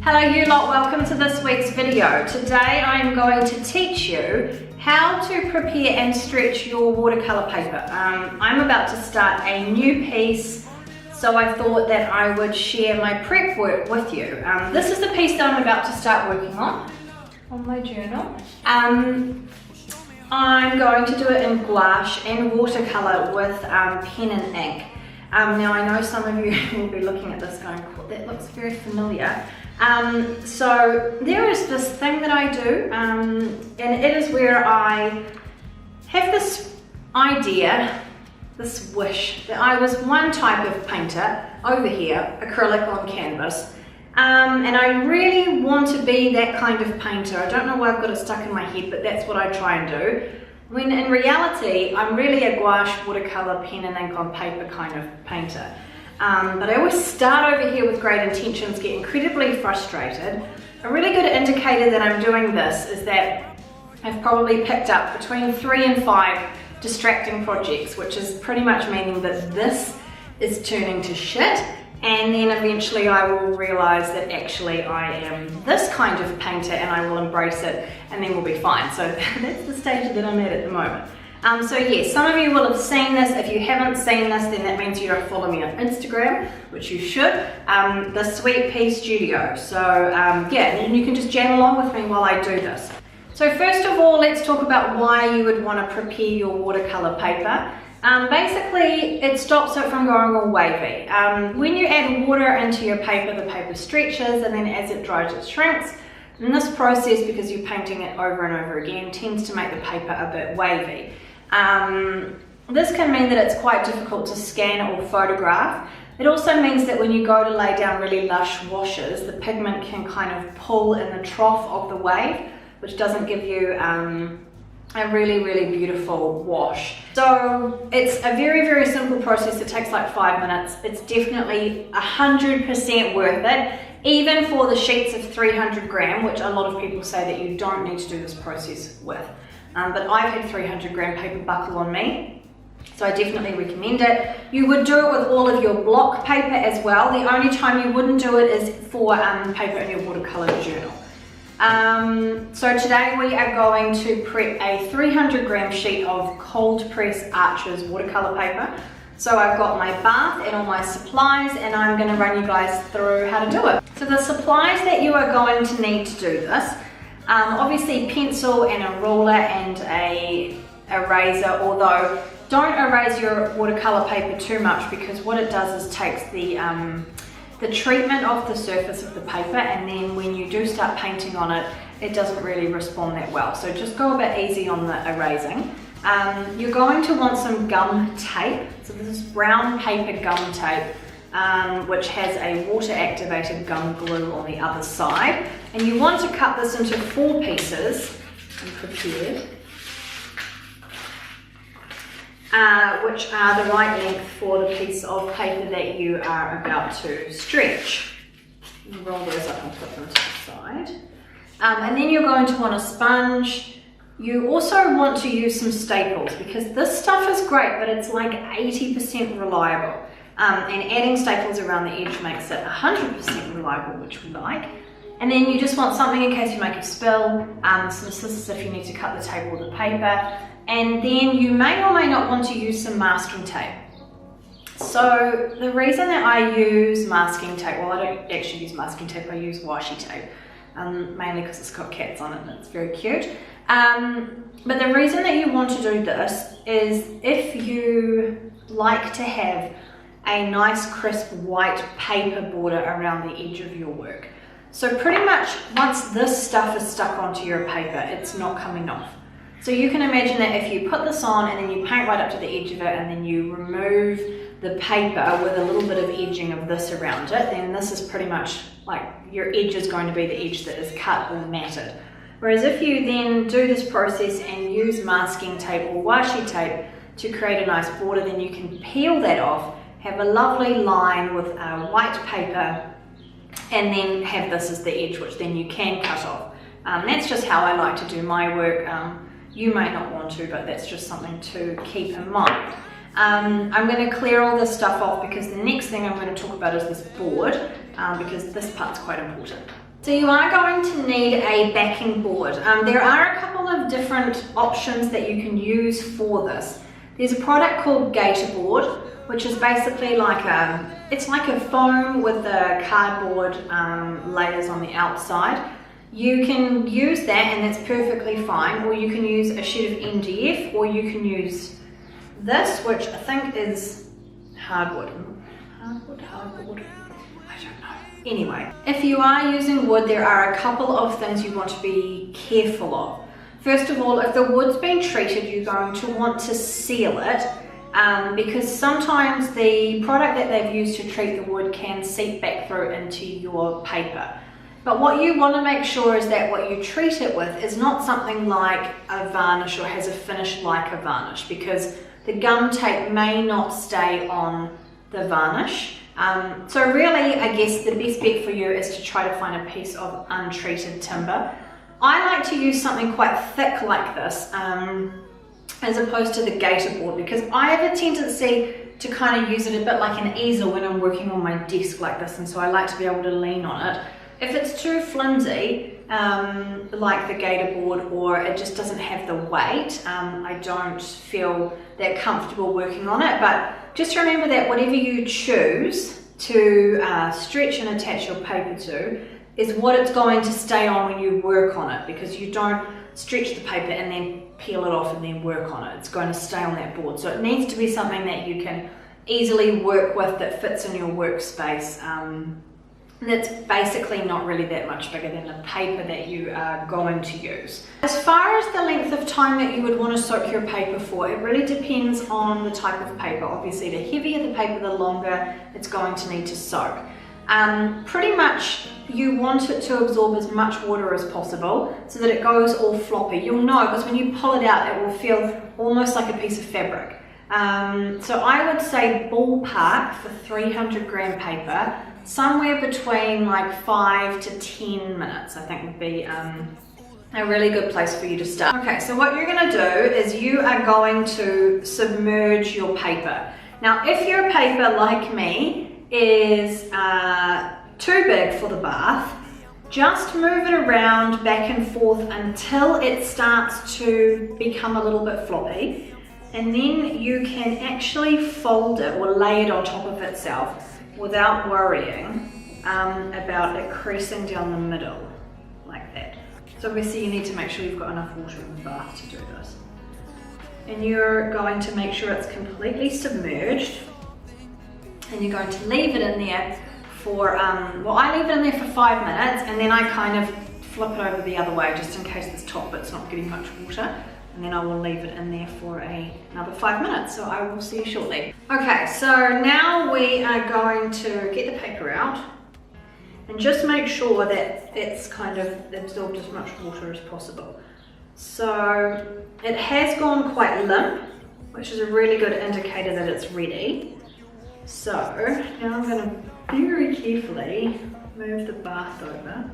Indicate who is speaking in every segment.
Speaker 1: Hello you lot, welcome to this week's video. Today I'm going to teach you how to prepare and stretch your watercolour paper. I'm about to start a new piece, so I thought that I would share my prep work with you. This is the piece that I'm about to start working on my journal. I'm going to do it in gouache and watercolour with pen and ink. Now I know some of you will be looking at this going, oh, that looks very familiar. So there is this thing that I do, and it is where I have this idea, this wish, that I was one type of painter over here, acrylic on canvas, and I really want to be that kind of painter. I don't know why I've got it stuck in my head, but that's what I try and do. When in reality, I'm really a gouache, watercolour, pen and ink on paper kind of painter. But I always start over here with great intentions, get incredibly frustrated. A really good indicator that I'm doing this is that I've probably picked up between 3 and 5 distracting projects, which is pretty much meaning that this is turning to shit, and then eventually I will realise that actually I am this kind of painter and I will embrace it, and then we'll be fine. So that's the stage that I'm at the moment. So yes, some of you will have seen this. If you haven't seen this, then that means you don't follow me on Instagram, which you should, the Sweet Pea Studio. So yeah, and you can just jam along with me while I do this. So first of all, let's talk about why you would want to prepare your watercolour paper. Basically, it stops it from going all wavy. When you add water into your paper, the paper stretches, and then as it dries, it shrinks. And this process, because you're painting it over and over again, tends to make the paper a bit wavy. This can mean that it's quite difficult to scan or photograph. It also means that when you go to lay down really lush washes, the pigment can kind of pull in the trough of the wave, which doesn't give you a really beautiful wash. So it's a very simple process. It takes like 5 minutes. It's definitely 100% worth it, even for the sheets of 300 gram, which a lot of people say that you don't need to do this process with. But I've had 300 gram paper buckle on me, so I definitely recommend it. You would do it with all of your block paper as well. The only time you wouldn't do it is for paper in your watercolour journal. So today we are going to prep a 300 gram sheet of cold press Arches watercolour paper. So I've got my bath and all my supplies, and I'm going to run you guys through how to do it. So the supplies that you are going to need to do this, obviously pencil and a ruler and a eraser, although don't erase your watercolour paper too much, because what it does is takes the treatment off the surface of the paper, and then when you do start painting on it, it doesn't really respond that well. So just go a bit easy on the erasing. You're going to want some gum tape. So this is brown paper gum tape, which has a water activated gum glue on the other side. And you want to cut this into 4 pieces, and prepared, which are the right length for the piece of paper that you are about to stretch. You roll those up and put them to the side. And then you're going to want a sponge. You also want to use some staples, because this stuff is great, but it's like 80% reliable. And adding staples around the edge makes it 100% reliable, which we like. And then you just want something in case you make a spill, some scissors if you need to cut the tape or the paper. And then you may or may not want to use some masking tape. So the reason that I use masking tape, well, I don't actually use masking tape, I use washi tape, mainly because it's got cats on it and it's very cute. But the reason that you want to do this is if you like to have a nice crisp white paper border around the edge of your work. So pretty much once this stuff is stuck onto your paper, it's not coming off. So you can imagine that if you put this on and then you paint right up to the edge of it, and then you remove the paper with a little bit of edging of this around it, then this is pretty much like your edge is going to be the edge that is cut or matted. Whereas if you then do this process and use masking tape or washi tape to create a nice border, then you can peel that off, have a lovely line with white paper, and then have this as the edge, which then you can cut off. That's just how I like to do my work. You may not want to, but that's just something to keep in mind. I'm going to clear all this stuff off because the next thing I'm going to talk about is this board, because this part's quite important. So you are going to need a backing board. There are a couple of different options that you can use for this. There's a product called Gator board, which is basically like it's like a foam with the cardboard layers on the outside. You can use that and that's perfectly fine, or you can use a sheet of MDF, or you can use this, which I think is hardwood. Hardwood? I don't know. Anyway, if you are using wood, there are a couple of things you want to be careful of. First of all, if the wood's been treated, you're going to want to seal it, because sometimes the product that they've used to treat the wood can seep back through into your paper. But what you want to make sure is that what you treat it with is not something like a varnish or has a finish like a varnish, because the gum tape may not stay on the varnish. So really, I guess the best bet for you is to try to find a piece of untreated timber. I like to use something quite thick like this, as opposed to the Gator board, because I have a tendency to kind of use it a bit like an easel when I'm working on my desk like this, and so I like to be able to lean on it. If it's too flimsy, like the Gator board, or it just doesn't have the weight, I don't feel that comfortable working on it. But just remember that whatever you choose to stretch and attach your paper to is what it's going to stay on when you work on it, because you don't stretch the paper and then peel it off and then work on it. It's going to stay on that board. So it needs to be something that you can easily work with, that fits in your workspace. That's basically not really that much bigger than the paper that you are going to use. As far as the length of time that you would want to soak your paper for, it really depends on the type of paper. Obviously, the heavier the paper, the longer it's going to need to soak. Pretty much you want it to absorb as much water as possible so that it goes all floppy. You'll know, because when you pull it out, it will feel almost like a piece of fabric. So I would say ballpark for 300 gram paper, somewhere between like 5 to 10 minutes, I think would be a really good place for you to start. Okay, so what you're going to do is you are going to submerge your paper. Now, if your paper, like me, is too big for the bath, just move it around back and forth until it starts to become a little bit floppy, and then you can actually fold it or lay it on top of itself without worrying about it creasing down the middle like that. So obviously you need to make sure you've got enough water in the bath to do this. And you're going to make sure it's completely submerged, and you're going to leave it in there for, well, I leave it in there for 5 minutes, and then I kind of flip it over the other way just in case this top bit's not getting much water. And then I will leave it in there for another 5 minutes. So I will see you shortly. Okay, so now we are going to get the paper out and just make sure that it's kind of absorbed as much water as possible. So it has gone quite limp, which is a really good indicator that it's ready. So now I'm going to very carefully move the bath over.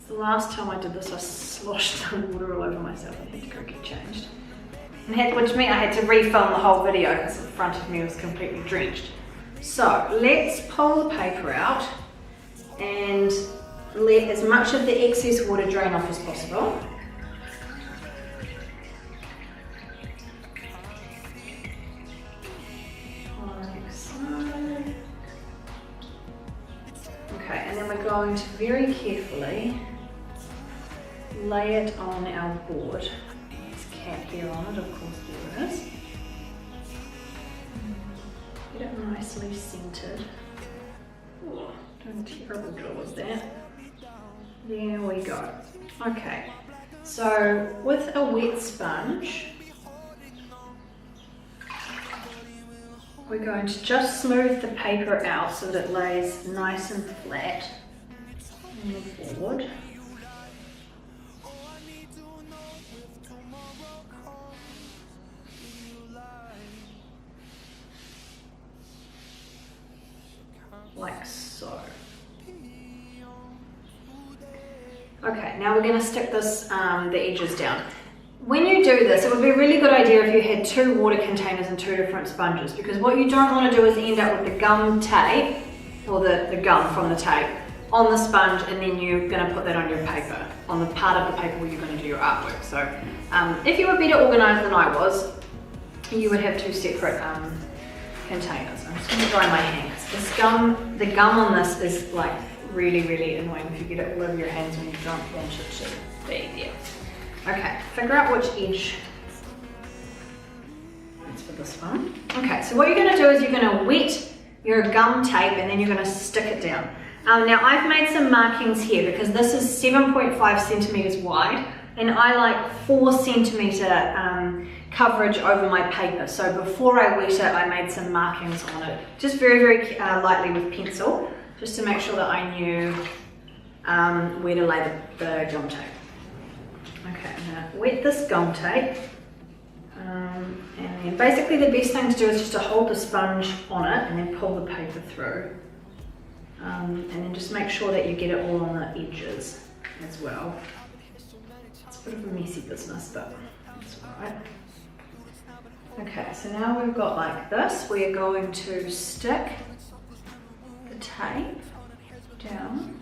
Speaker 1: The last time I did this, I sloshed the water all over myself. I had to go get changed. Which meant I had to refilm the whole video because the front of me was completely drenched. So let's pull the paper out and let as much of the excess water drain off as possible. Like so. Okay, and then we're going to very carefully lay it on our board. There's cat hair on it, of course there is. Get it nicely centered. Oh, doing a terrible job with that. There we go. Okay, so with a wet sponge, we're going to just smooth the paper out so that it lays nice and flat on the board. Like so. Okay, now we're going to stick this, the edges down. When you do this, it would be a really good idea if you had 2 water containers and 2 different sponges, because what you don't want to do is end up with the gum tape, or the gum from the tape, on the sponge, and then you're going to put that on your paper, on the part of the paper where you're going to do your artwork. So if you were better organised than I was, you would have two separate containers. I'm just going to dry my hand because the gum on this is like really annoying if you get it all over your hands when you don't want it to be there. Okay, figure out which edge is for this one. Okay, so what you're going to do is you're going to wet your gum tape and then you're going to stick it down. Now I've made some markings here because this is 7.5 centimeters wide and I like 4 centimeter coverage over my paper. So before I wet it, I made some markings on it, just very lightly with pencil, just to make sure that I knew where to lay the gum tape. Okay, I'm going to wet this gum tape. And then basically the best thing to do is just to hold the sponge on it and then pull the paper through. And then just make sure that you get it all on the edges as well. It's a bit of a messy business, but that's alright. Okay, so now we've got like this. We're going to stick the tape down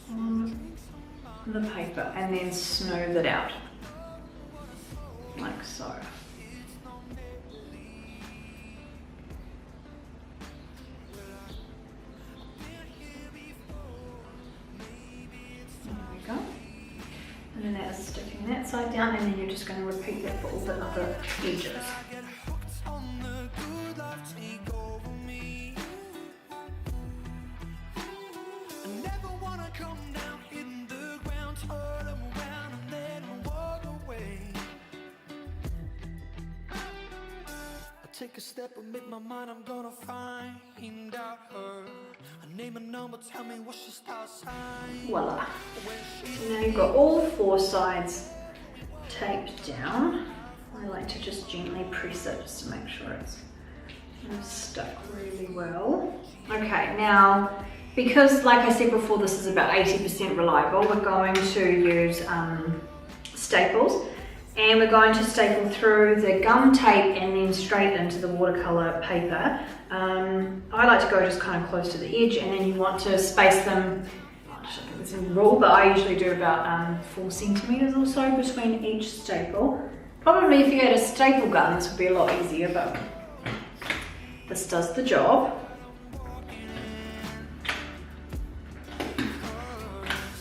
Speaker 1: on the paper and then smooth it out, like so. And then that's sticking that side down, and then you're just going to repeat that for all the other edges.
Speaker 2: Take a step and make my mind, I'm gonna find out her. Name a number, tell me what she starts sign.
Speaker 1: Voila. So now you've got all 4 sides taped down. I like to just gently press it just to make sure it's stuck really well. Okay, now because like I said before, this is about 80% reliable, we're going to use staples. And we're going to staple through the gum tape and then straight into the watercolour paper. I like to go just kind of close to the edge, and then you want to space them, I don't think it's a rule, but I usually do about 4 centimeters or so between each staple. Probably if you had a staple gun, this would be a lot easier, but this does the job.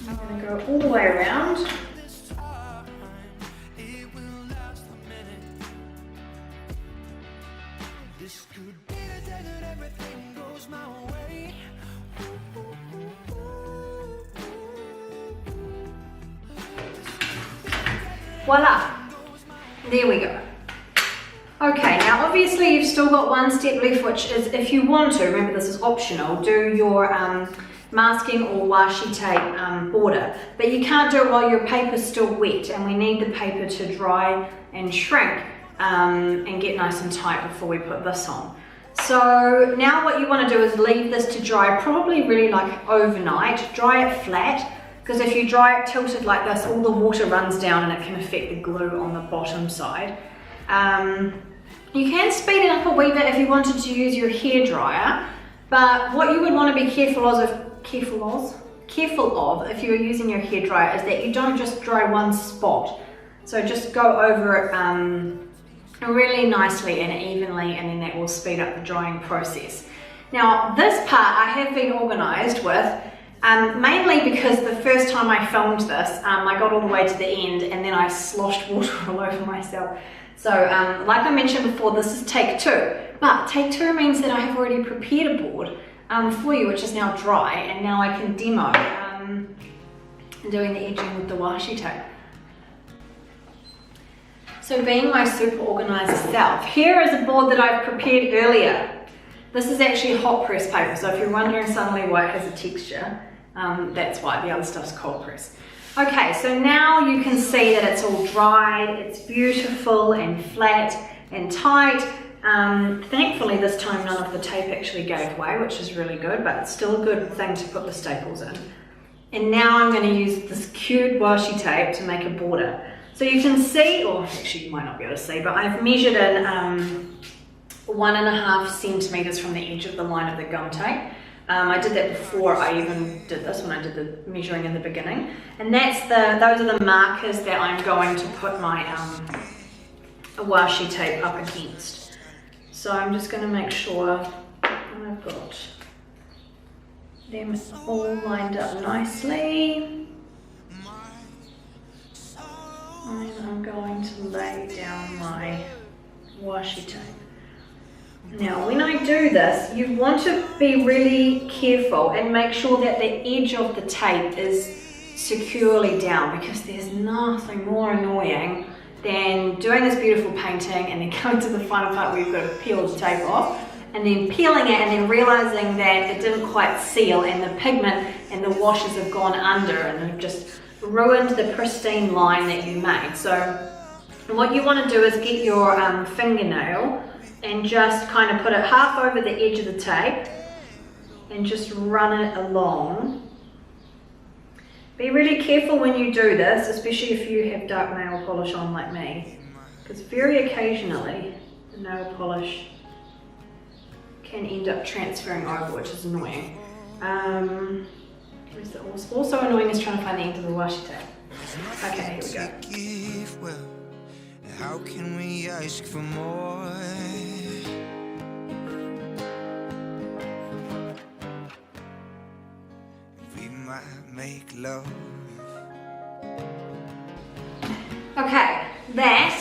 Speaker 1: I'm going to go all the way around. Voila, there we go. Okay, now obviously you've still got one step left, which is if you want to, remember this is optional, do your masking or washi tape border, but you can't do it while your paper's still wet, and we need the paper to dry and shrink and get nice and tight before we put this on. So now what you want to do is leave this to dry, probably really like overnight. Dry it flat, because if you dry it tilted like this, all the water runs down and it can affect the glue on the bottom side. You can speed it up a wee bit if you wanted to use your hairdryer, but what you would want to be careful of if you're using your hairdryer is that you don't just dry one spot. So just go over it really nicely and evenly, and then that will speed up the drying process. Now this part I have been organised with, mainly because the first time I filmed this, I got all the way to the end and then I sloshed water all over myself. So like I mentioned before, this is take 2, but take 2 means that I have already prepared a board for you, which is now dry, and now I can demo doing the edging with the washi tape. So being my super organised self, here is a board that I've prepared earlier. This is actually hot press paper, so if you're wondering suddenly why it has a texture, that's why, the other stuff's cold press. Okay, so now you can see that it's all dried, it's beautiful and flat and tight. Thankfully this time none of the tape actually gave way, which is really good, but it's still a good thing to put the staples in. And now I'm going to use this cute washi tape to make a border. So you can see, or actually you might not be able to see, but I've measured in 1.5 centimeters from the edge of the line of the gum tape. I did that before I even did this, when I did the measuring in the beginning. And those are the markers that I'm going to put my washi tape up against. So I'm just going to make sure I've got them all lined up nicely. And I'm going to lay down my washi tape. Now when I do this, you want to be really careful and make sure that the edge of the tape is securely down, because there's nothing more annoying than doing this beautiful painting and then coming to the final part where you've got to peel the tape off, and then peeling it and then realizing that it didn't quite seal and the pigment and the washes have gone under and have just ruined the pristine line that you made. So what you want to do is get your fingernail and just kind of put it half over the edge of the tape and just run it along. Be really careful when you do this, especially if you have dark nail polish on like me, because very occasionally the nail polish can end up transferring over, which is annoying. Also annoying is trying to find the end of the washi tape. Okay, here we go.
Speaker 2: How can we ask for more? We might make love.
Speaker 1: Okay, that,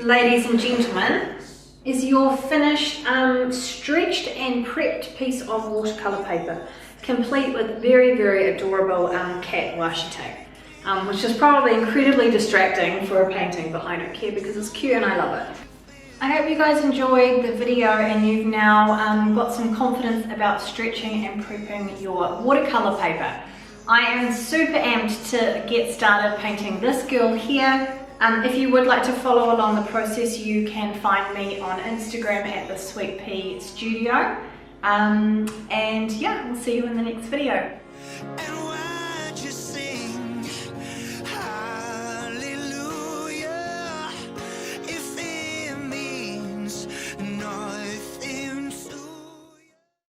Speaker 1: ladies and gentlemen, is your finished stretched and prepped piece of watercolour paper, complete with very, very adorable cat washi tape. Which is probably incredibly distracting for a painting, but I don't care because it's cute and I love it. I hope you guys enjoyed the video and you've now got some confidence about stretching and prepping your watercolour paper. I am super amped to get started painting this girl here. If you would like to follow along the process, you can find me on Instagram at the Sweet Pea Studio. And yeah, we'll see you in the next video.